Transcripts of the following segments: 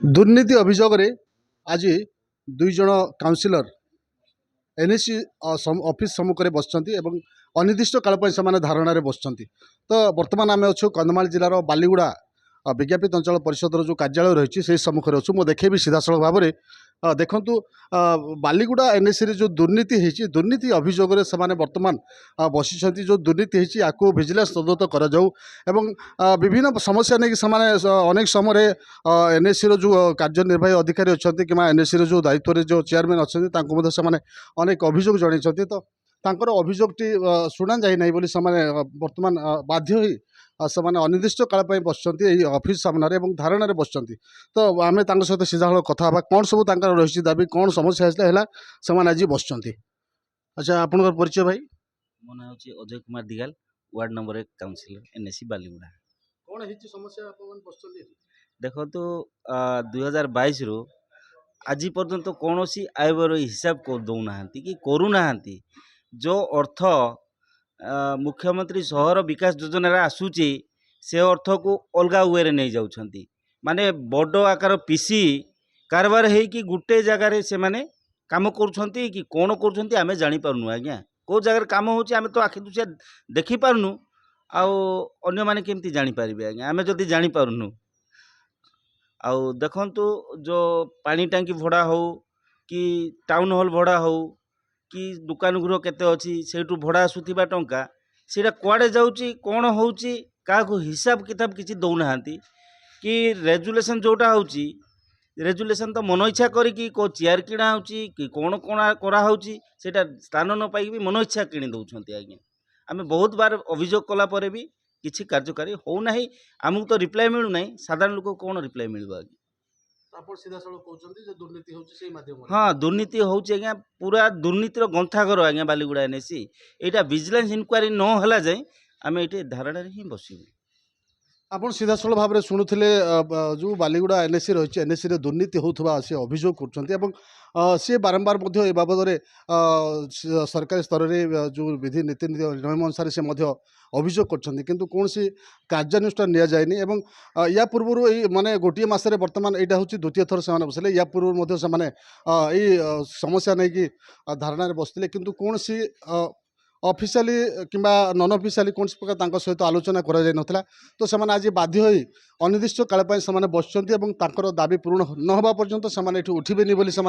दुर्नीति अभियोग आज दुई जन काउंसिलर एनएससी ऑफिस सम्मुख में बसचंती एवं अनिर्दिष्ट काल से धारणा बसचंती। तो वर्तमान आम अच्छु कंधमाल जिलार बालीगुड़ा विज्ञापित अंचल परिषद जो कार्यालय रही से सम्मुख में अच्छु। देखेबी सीधासल भाव में देखु बालीगुड़ा एनएससी जो दुर्नीति होती दुर्नीति अभियोग से वर्तमान बसी जो दुर्नीति होती आपको भिजिलेंस तदंत कर विभिन्न समस्या नहीं कि अनेक समय एनएससी जो कार्यनिर्वाही अधिकारी अच्छा कि एनएससी जो दायित्व जो चेयरमैन अच्छा अनेक अभियोग जनई तो तांकर अभियोगटी शुणा जाए ना बोली वर्तमान बाध्य होई अनिर्दिष्ट काल बसुँच ऑफिस सामने धारणा बसुँच। तो आम सहित सीधा कथा कौन सब रही दाबी कौन समस्या है आज बसुँच। अच्छा आपन परिचय भाई? मो ना हूँ Ajay Kumar Digal, ward number 1 councillor NSC Baliguda. कौन है समस्या बस? देखो तो 2022 रु आज पर्यंत कौन सी आयबर हिसाब कर दौना कि करूना जो अर्थ मुख्यमंत्री शहर विकास योजना आसूची से अर्थ को अलग वे नहीं जाउछंती माने बड़ आकार पीसी कारबार है कि गोटे जगार से माने काम करुछंती कि कौन करुछंती आमे जानी पारनु। आज्ञा को जगह काम होची आमे तो आखि दुसिया देखि पारनु आउ अन्य माने केमती जानी पारिबे आज्ञा आमे जदी जानी पारनु। आउ देखंतु जो पानी टांकी भड़ा हो कि टाउन हॉल भड़ा हो कि दुकान गृह केते अच्छी से भड़ा आसुवा टंका सीटा कुआड़े जाऊँगी कौन होची क्या हिसाब किताब किसी दौना कि रेजुलेसन जोटा होची रेजुलेसन तो मन इच्छा करी को चेयर किणा होची कि कौन कौन कराऊँगी सेटा स्थान न पाई भी मन इच्छा किणी दौरान। आज्ञा आम बहुत बार अभियोग कला पर भी किसी कार्यकारी होना आमको तो रिप्लाई मिलूना साधारण लोक कौन रिप्लाई मिल आज्ञा। हाँ दुर्नीति होची आज्ञा पूरा दुर्नीतिर गंथाघर आज्ञा बालीगुड़ा एनएससी यहाँ विजिलेंस इनक्वारी न जाए आम ये धारणा ही बसबू। आप सीधासल भाव में शुणुले जो बालीगुड़ा एनएससी रही एनएससी दुर्नीति होता सी अभियोग कर सी बारंबार ए बाबद सरकारी स्तर में जो विधि नीति नियम अनुसार से अभियोग कर कौन सी कार्यानुष्ठान नि जाए या पूर्व माने गोटे मसरे बर्तमान यहाँ हूँ द्वितीय थर से बसले या पूर्व से समस्या नहीं कि धारणा बसते कि कौन सी ऑफिशियली किंबा नॉन ऑफिशियली कौन प्रकार सहित आलोचना करा नथिला। तो से आज बाध्य होई अनिर्दिष्ट काल से बसुँच दाबी पूर्ण न होगा पर्यंत से उठिबेनी बोली से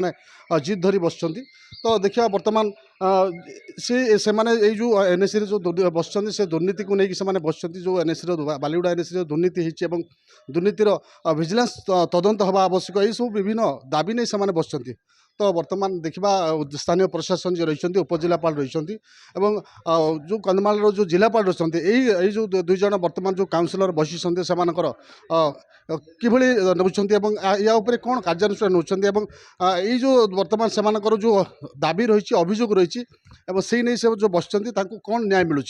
जिद धरी बसुँच। तो देखिए वर्तमान से जो एनएससी जो बसुँच से दुर्नीति को लेकिन बसुँच जो एनएससी बालीगुड़ा एनएससी दुर्नीति होती दुर्नीतिर विजिलेंस तदंत हवा आवश्यक यही सब विभिन्न दाबी नहीं से बसुँच। तो वर्तमान देखा स्थानीय प्रशासन जो रही उपजिलापाल रही जो कंधमाल जो जिलापाल रही यही जो दुई जन वर्तमान जो काउंसिलर बसी से किभली नौकरी या कौन कार्यानुष्ठान नौकरी यही जो वर्तमान से जो दाबी रही अभियोग रही से नहीं से जो बसुँच कौन न्याय मिलूँ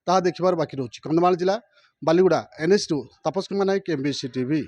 ता देखार बाकी रोचे। कंधमाल जिला बालीगुड़ा एनएस2 तापस कुमार नायक एमबीसी टीवी।